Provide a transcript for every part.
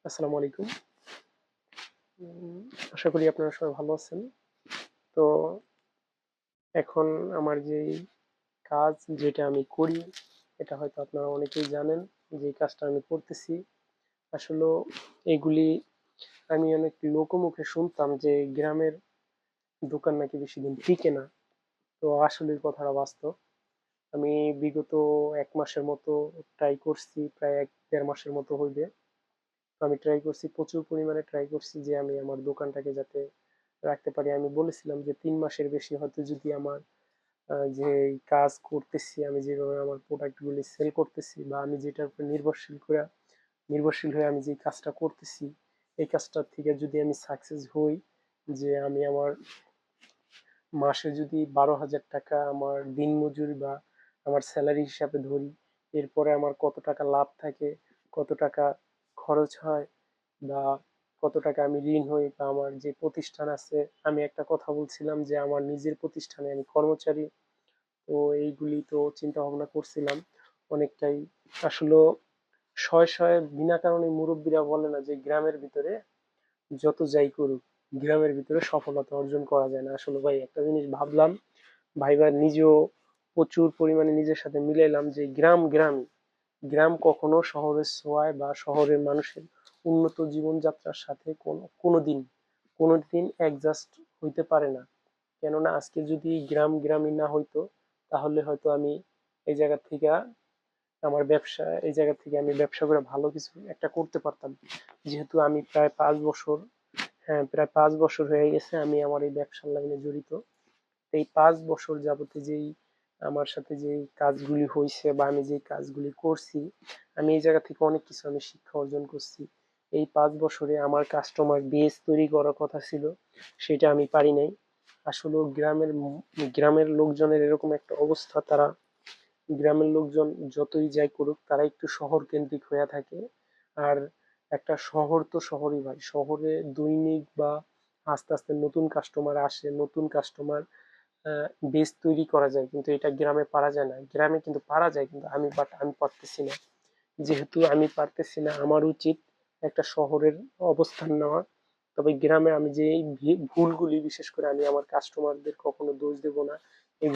আসসালামু আলাইকুম। উম আশা করি আপনারা সবাই ভালো আছেন। তো এখন আমার যেই কাজ যেটা আমি করি, এটা হয়তো আপনারা অনেকেই জানেন। যে কাজটা আমি করতেছি, আসলেও এগুলি আমি অনেক লোকমুখে শুনতাম যে গ্রামের দোকান নাকি বেশিদিন টিকে না। তো আসলে কথাটা বাস্তব। আমি বিগত ১ মাসের মতো ট্রাই করছি, প্রায় ১-১.৫ মাসের মতো হইবে। তো আমি ট্রাই করছি, প্রচুর পরিমাণে ট্রাই করছি যে আমি আমার দোকানটাকে যাতে রাখতে পারি। আমি বলেছিলাম যে ৩ মাসের বেশি হয়তো যদি আমার যে এই কাজ করতেছি, আমি যেভাবে আমার প্রোডাক্ট গুলি সেল করতেছি বা আমি যেটার উপর নির্ভরশীল হয়ে আমি যে কাজটা করতেছি, এই কাজটার থেকে যদি আমি সাকসেস হই, যে আমি আমার মাসে যদি ১২,০০০ টাকা আমার দিনমজুরি বা আমার স্যালারি হিসাবে ধরি, এরপরে আমার কত টাকা লাভ থাকে, কত টাকা খরচ হয়, বা কত টাকা আমি ঋণ হই, বা আমার যে প্রতিষ্ঠান আছে, আমি একটা কথা বলছিলাম যে আমার নিজের প্রতিষ্ঠানে আমি কর্মচারী। তো এইগুলি তো চিন্তা ভাবনা করছিলাম অনেকটাই। আসলে শয়ে শয়ে বিনা কারণে মুরব্বীরা বলে না যে গ্রামের ভিতরে যত যাই করুক, গ্রামের ভিতরে সফলতা অর্জন করা যায় না। আসলে ভাই একটা জিনিস ভাবলাম, ভাইবা নিজেও প্রচুর পরিমাণে নিজের সাথে মিলাইলাম যে গ্রামই। গ্রাম কখনো শহরের ছোঁয়ায় বা শহরের মানুষের উন্নত জীবনযাত্রার সাথে কোনোদিন অ্যাডজাস্ট হইতে পারে না। কেননা আজকে যদি গ্রামই না হইতো, তাহলে হয়তো আমি এই জায়গা থেকে এই জায়গা থেকে আমি ব্যবসা করে ভালো কিছু একটা করতে পারতাম। যেহেতু আমি প্রায় ৫ বছর হয়ে গেছে আমি আমার এই ব্যবসার লাইনে জড়িত। এই ৫ বছর যাবতে যেই আমার সাথে যেই কাজগুলি হয়েছে বা আমি যেই কাজগুলি করছি, আমি এই জায়গা থেকে অনেক কিছু আমি শিক্ষা অর্জন করছি। এই ৫ বছরে আমার কাস্টমার বেস তৈরি করার কথা ছিল, সেটা আমি পারি নাই। আসলে গ্রামের লোকজনের এরকম একটা অবস্থা, গ্রামের লোকজন যতই যাই করুক, তারা একটু শহর কেন্দ্রিক হয়ে থাকে। আর একটা শহর তো শহরই ভাই, শহরে দৈনিক বা আস্তে আস্তে নতুন কাস্টমার আসে, নতুন কাস্টমার বেস তৈরি করা যায়, কিন্তু এটা গ্রামে পারা যায় না। গ্রামে কিন্তু পারা যায়, কিন্তু আমি পারতেছি না। যেহেতু আমি পারতেছি না, আমার উচিত একটা শহরের অবস্থান নেওয়া। তবে গ্রামে আমি যে এই ভুলগুলি, বিশেষ করে আমি আমার কাস্টমারদের কখনো দোষ দেব না। এই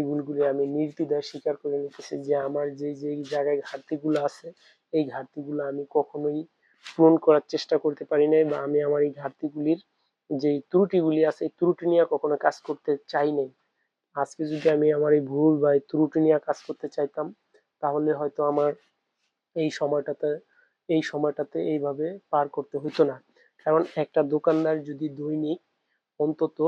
ভুলগুলি আমি নির্দ্বিধায় স্বীকার করে নিতেছি যে আমার যে জায়গায় ঘাটতিগুলো আছে, এই ঘাটতিগুলো আমি কখনোই পূরণ করার চেষ্টা করতে পারি নাই, বা আমি আমার এই ঘাটতিগুলির যে ত্রুটিগুলি আছে, এই ত্রুটি নিয়ে কখনো কাজ করতে চাই নাই। আজকে যদি আমি আমার এই ভুল বা এই ত্রুটি নিয়ে কাজ করতে চাইতাম, তাহলে হয়তো আমার এই সময়টাতে এই সময়টাতে এইভাবে পার করতে হতো না। কারণ একটা দোকানদার যদি দৈনিক অন্তত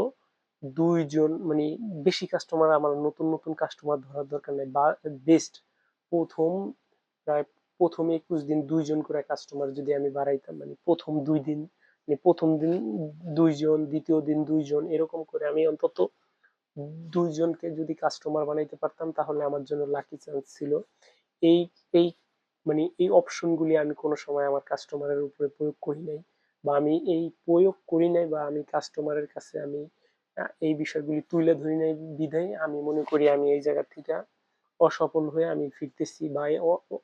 ২ জন, মানে বেশি কাস্টমার, আমার নতুন নতুন কাস্টমার ধরার দরকার নেই, বা বেস্ট প্রথম প্রায় প্রথম ২১ দিন ২ জন করে কাস্টমার যদি আমি বাড়াইতাম, মানে প্রথম দিন ২ জন, দ্বিতীয় দিন ২ জন, এরকম করে আমি অন্তত ২ জনকে যদি কাস্টমার বানাইতে পারতাম, তাহলে আমার জন্য লাকি চান্স ছিল। এই এই মানে এই অপশন গুলি আমি কোনো সময় আমার কাস্টমারের উপরে প্রয়োগ করি নাই, বা আমি এই প্রয়োগ করি নাই, বা আমি কাস্টমারের কাছে আমি এই বিষয়গুলি তুলে ধরি নাই। বিধায় আমি মনে করি আমি এই জায়গা থেকে অসফল হয়ে আমি ফিরতেছি, বা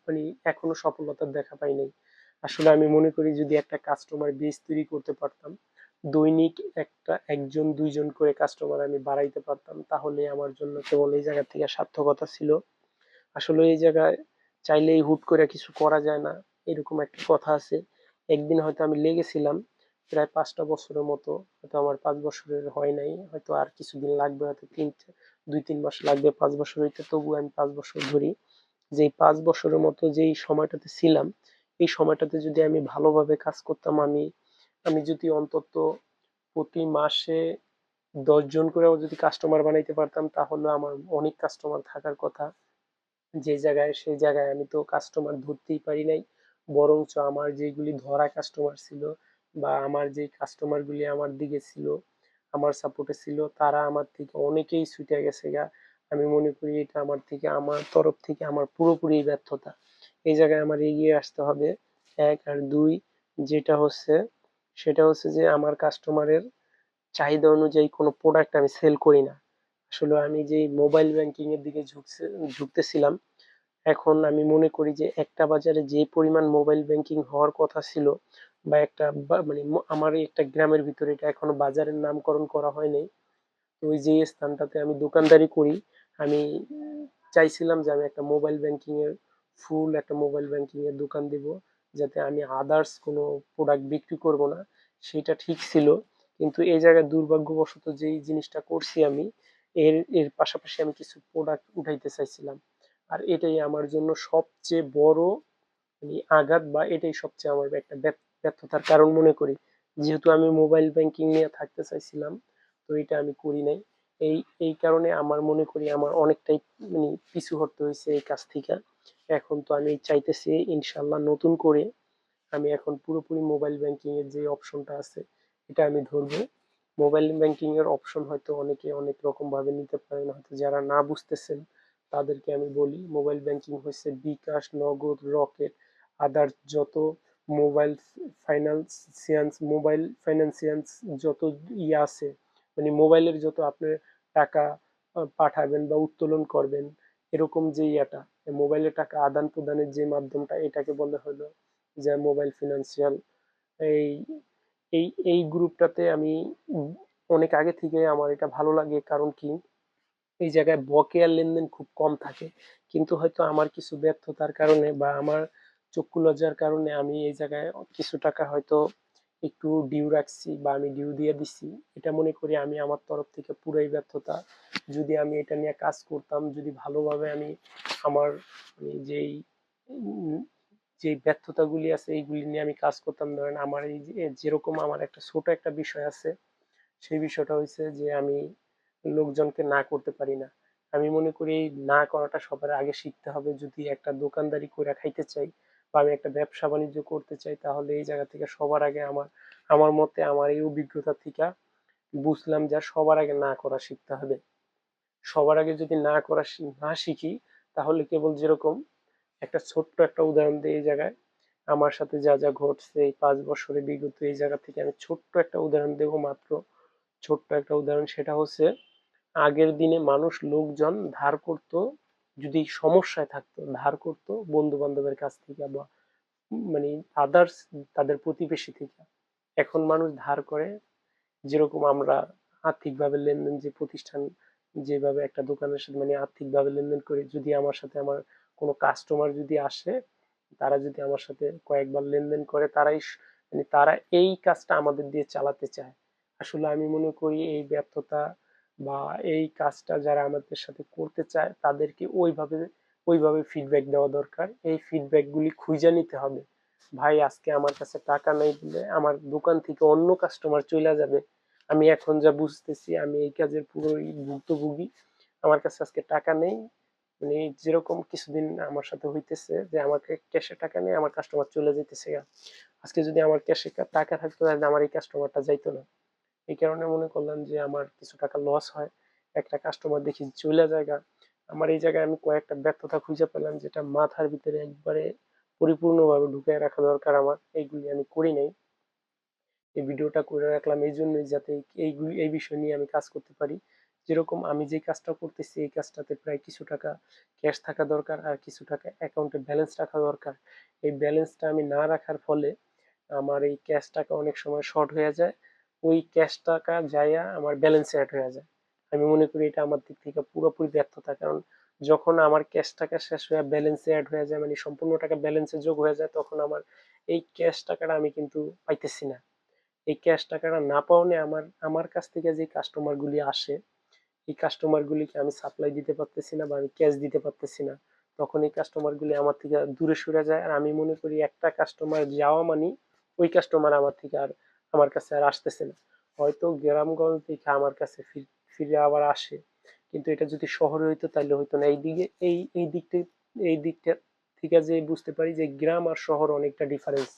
মানে এখনো সফলতার দেখা পাই নাই। আসলে আমি মনে করি যদি একটা কাস্টমার বেস তৈরি করতে পারতাম, দৈনিক একজন ২ জন করে কাস্টমার আমি বাড়াইতে পারতাম, তাহলে আমার জন্য কেবল এই জায়গা থেকে সার্থকতা ছিল। আসলে এই জায়গায় চাইলেই হুট করে কিছু করা যায় না, এরকম একটা কথা আছে। একদিন হয়তো আমি লেগেছিলাম প্রায় ৫টা বছরের মতো, হয়তো আমার ৫ বছরের হয় নাই, হয়তো আর কিছুদিন লাগবে, হয়তো ২-৩ মাস লাগবে ৫ বছর হইতে, তবু আমি ৫ বছর ধরি। যে ৫ বছরের মতো যেই সময়টাতে ছিলাম, এই সময়টাতে যদি আমি ভালোভাবে কাজ করতাম, আমি আমি যদি অন্তত প্রতি মাসে ১০ জন করেও যদি কাস্টমার বানাইতে পারতাম, তাহলে আমার অনেক কাস্টমার থাকার কথা। সেই জায়গায় আমি তো কাস্টমার ধরতেই পারি নাই, বরঞ্চ আমার যেগুলি ধরা কাস্টমার ছিল, বা আমার যে কাস্টমার গুলি আমার দিকে ছিল, আমার সাপোর্টে ছিল, তারা আমার থেকে অনেকেই ছুটে গেছে গা। আমি মনে করি এটা আমার তরফ থেকে আমার পুরোপুরি ব্যর্থতা। এই জায়গায় আমার এগিয়ে আসতে হবে। ১ আর ২, যেটা হচ্ছে সেটা হচ্ছে যে আমার কাস্টমারের চাহিদা অনুযায়ী কোনো প্রোডাক্ট আমি সেল করি না। আসলে আমি যে মোবাইল ব্যাংকিং এর দিকে ঝুঁকতেছিলাম, এখন আমি মনে করি যে একটা বাজারে যে পরিমাণ মোবাইল ব্যাংকিং হওয়ার কথা ছিল, বা একটা মানে আমার এই একটা গ্রামের ভিতরে এটা এখনো বাজারের নামকরণ করা হয়নি। তো ওই যে স্থানটাতে আমি দোকানদারি করি, আমি চাইছিলাম যে আমি একটা মোবাইল ব্যাংকিং এর ফুল একটা মোবাইল ব্যাংকিং এর দোকান দিব, যাতে আমি আদার্স কোনো প্রোডাক্ট বিক্রি করব না। সেটা ঠিক ছিল, কিন্তু এই জায়গায় দুর্ভাগ্যবশত যেই জিনিসটা করছি আমি, এর এর পাশাপাশি আমি কিছু প্রোডাক্ট উঠাইতে চাইছিলাম। আর এটাই আমার জন্য সবচেয়ে বড় মানে আঘাত, বা এটাই সবচেয়ে আমার একটা ব্যর্থতার কারণ মনে করি। যেহেতু আমি মোবাইল ব্যাংকিং নিয়ে থাকতে চাইছিলাম, তো এটা আমি করি নাই। এই এই কারণে আমার মনে করি আমার অনেকটাই মানে পিছু হটতে হয়েছে এই কাজ থেকে। এখন তো আমি চাইতেছি ইনশাল্লাহ নতুন করে আমি এখন পুরোপুরি মোবাইল ব্যাংকিং এর যে অপশনটা আছে এটা আমি ধরবো। মোবাইল ব্যাংকিং এর অপশন হয়তো অনেকে অনেক রকম ভাবে নিতে পারেন, হয়তো যারা না বুঝতেছেন তাদেরকে আমি বলি, মোবাইল ব্যাংকিং হচ্ছে বিকাশ, নগদ, রকেট, আদার্স যত মোবাইল ফাইন্যান্সিয়ান্স যত আছে, মানে মোবাইলের যত আপনি টাকা পাঠাবেন বা উত্তোলন করবেন, এরকম যে ইয়াটা মোবাইলে টাকা আদান প্রদানের যে মাধ্যমটা, এটাকে বলে হলো যে মোবাইল ফিনান্সিয়াল। এই এই এই গ্রুপটাতে আমি অনেক আগে থেকে আমার এটা ভালো লাগে, কারণ কি এই জায়গায় বকেয়া লেনদেন খুব কম থাকে। কিন্তু হয়তো আমার কিছু ব্যর্থতার কারণে বা আমার চক্ষু লজ্জার কারণে আমি এই জায়গায় কিছু টাকা হয়তো একটু ডিউ রাখছি বা আমি ডিউ দিয়ে দিছি। এটা মনে করি আমি আমার তরফ থেকে পুরাই ব্যর্থতা। যদি আমি এটা নিয়ে কাজ করতাম, যদি ভালোভাবে আমি আমার মানে উম, যেই ব্যর্থতাগুলি আছে এইগুলি নিয়ে আমি কাজ করতাম, ধরেন আমার এই যে যেরকম আমার একটা ছোট একটা বিষয় আছে, সেই বিষয়টা হচ্ছে যে আমি লোকজনকে না করতে পারি না। আমি মনে করি এই না করাটা সবার আগে শিখতে হবে। যদি একটা দোকানদারি করে খাইতে চাই বা আমি একটা ব্যবসা বাণিজ্য করতে চাই, তাহলে এই জায়গা থেকে সবার আগে আমার আমার মতে আমার এই অভিজ্ঞতা থেকে বুঝলাম যে সবার আগে না করা শিখতে হবে। সবার আগে যদি না করা না শিখি, তাহলে কেবল যেরকম একটা ছোট্ট একটা উদাহরণ দিই এই জায়গায়, আমার সাথে যা যা ঘটছে এই 5 বছরে বিগত, এই জায়গা থেকে আমি ছোট্ট একটা উদাহরণ দেবো মাত্র। ছোট্ট একটা উদাহরণ, সেটা হচ্ছে আগের দিনে মানুষ লোকজন ধার করত, যদি সমস্যায় থাকতো ধার করত বন্ধু বান্ধবের কাছ থেকে বা মানে আদার্স তাদের প্রতিবেশী থেকে। এখন মানুষ ধার করে যেরকম আমরা আর্থিকভাবে লেনদেন যে প্রতিষ্ঠান, যেভাবে একটা দোকানের সাথে মানে আর্থিকভাবে লেনদেন করি, যদি আমার সাথে আমার কোনো কাস্টমার যদি আসে, তারা যদি আমার সাথে কয়েকবার লেনদেন করে, মানে তারা এই কাজটা আমাদের দিয়ে চালাতে চায়। আসলে আমি মনে করি এই ব্যর্থতা বা এই কাজটা যারা আমাদের সাথে করতে চায় তাদেরকে ওইভাবে ফিডব্যাক দেওয়া দরকার। এই ফিডব্যাক গুলি খুঁজে নিতে হবে। ভাই আজকে আমার কাছে টাকা নেই বলে আমার দোকান থেকে অন্য কাস্টমার চলে যাবে, আমি এখন যা বুঝতেছি আমি এই কাজের পুরোই ভুক্তভোগী। আমার কাছে আজকে টাকা নেই, মানে যেরকম কিছুদিন আমার সাথে হইতেছে যে আমাকে ক্যাশে টাকা নেই, আমার কাস্টমার চলে যেতেছে গা। আজকে যদি আমার ক্যাশে টাকা থাকতো তাহলে আমার এই কাস্টমারটা যাইতো না। এই কারণে মনে করলাম যে আমার কিছু টাকা লস হয়, একটা কাস্টমার দেখি চলে জায়গা। আমার এই জায়গায় আমি কয়েকটা ব্যর্থতা খুঁজে পেলাম, যেটা মাথার ভিতরে একবারে পরিপূর্ণভাবে ঢুকিয়ে রাখা দরকার আমার, এইগুলি আমি করি নাই। এই ভিডিওটা করে রাখলাম এই জন্যই, যাতে এই বিষয় নিয়ে আমি কাজ করতে পারি। যেরকম আমি যে কাজটা করতেছি এই কাজটাতে প্রায় কিছু টাকা ক্যাশ থাকা দরকার আর কিছু টাকা অ্যাকাউন্টে ব্যালেন্স রাখা দরকার। এই ব্যালেন্সটা আমি না রাখার ফলে আমার এই ক্যাশ টাকা অনেক সময় শর্ট হয়ে যায়, ওই ক্যাশ টাকা যাইয়া আমার ব্যালেন্সে অ্যাড হয়ে যায়। আমি মনে করি এটা আমার দিক থেকে পুরোপুরি ব্যর্থতা, কারণ যখন আমার ক্যাশ টাকা শেষ হয়ে ব্যালেন্সে অ্যাড হয়ে যায়, মানে সম্পূর্ণ টাকা ব্যালেন্সে যোগ হয়ে যায়, তখন আমার এই ক্যাশ টাকাটা আমি কিন্তু পাইতেছি না। এই ক্যাশ টাকাটা না পাওনে আমার আমার কাছ থেকে যে কাস্টমার গুলি আসে, এই কাস্টমার গুলিকে আমি সাপ্লাই দিতে পারতেছি না বা আমি ক্যাশ দিতে পারতেছি না। তখন এই কাস্টমার গুলি আমার থেকে দূরে সরে যায়, আর আমি মনে করি একটা কাস্টমার যাওয়া মানে ওই কাস্টমার আমার থেকে আর আমার কাছে আর আসতেছে না। হয়তো গ্রামগঞ্জ থেকে আমার কাছে ফিরে আবার আসে, কিন্তু এটা যদি শহরে হইতো তাহলে হইতো না। এইদিকে এই দিকটা থেকে যে বুঝতে পারি যে গ্রাম আর শহর অনেকটা ডিফারেন্স।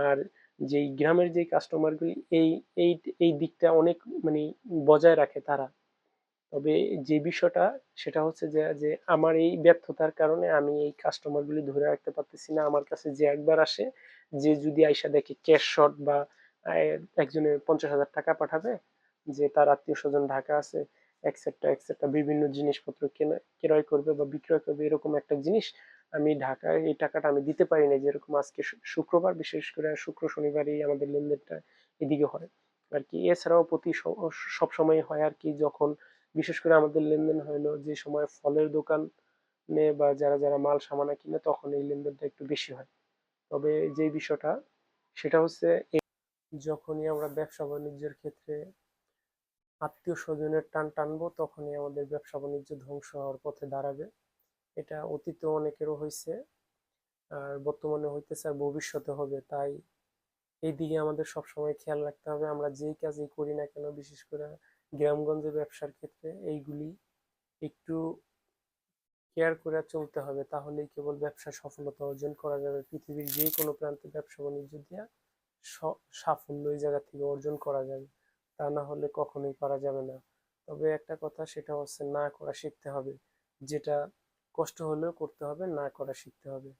আর যেই গ্রামের যে কাস্টমার গুলি এই এই এই দিকটা অনেক মানে বজায় রাখে তারা। তবে যে বিষয়টা সেটা হচ্ছে যে যে আমার এই ব্যর্থতার কারণে আমি এই কাস্টমার গুলি ধরে রাখতে পারতেছি না। আমার কাছে যে একবার আসে, যে যদি আইসা দেখে ক্যাশ শর্ট বা একজনের 50,000 টাকা পাঠাবে, যে তার আত্মীয় স্বজন ঢাকা আছে, এক্সেট্রা এক্সেট্রা বিভিন্ন জিনিসপত্র ক্রয় করবে বা বিক্রয় করবে, এরকম একটা জিনিস আমি ঢাকায় এই টাকাটা আমি দিতে পারি না। যেরকম আজকে শুক্রবার, বিশেষ করে শুক্র শনিবারই আমাদের লেনদেনটা এদিকে হয় আর কি। এছাড়াও প্রতি সব সময় হয় আর কি, যখন বিশেষ করে আমাদের লেনদেন হলো যে সময় ফলের দোকান বা যারা যারা মাল সামানা কিনে, তখন এই লেনদেনটা একটু বেশি হয়। তবে যে বিষয়টা সেটা হচ্ছে, যখনই আমরা ব্যবসা বাণিজ্যের ক্ষেত্রে আত্মীয় স্বজনের টান টানবো, তখনই আমাদের ব্যবসা বাণিজ্য ধ্বংস হওয়ার পথে দাঁড়াবে। এটা অতীতে অনেকেরও হয়েছে, আর বর্তমানে হইতেছে, আর ভবিষ্যতে হবে। তাই এই দিকে আমাদের সবসময় খেয়াল রাখতে হবে। আমরা যেই কাজই করি না কেন, বিশেষ করে গ্রামগঞ্জে ব্যবসার ক্ষেত্রে, এইগুলি একটু কেয়ার করে চলতে হবে। তাহলেই কেবল ব্যবসা সফলতা অর্জন করা যাবে। পৃথিবীর যে কোনো প্রান্তে ব্যবসা বাণিজ্য দিয়া সাফল্য এই জায়গা থেকে অর্জন করা যাবে। তা না হলে কখনোই পারা যাবে না। তবে একটা কথা, সেটা হচ্ছে না করা শিখতে হবে। যেটা কষ্ট হলেও করতে হবে, না করা শিখতে হবে।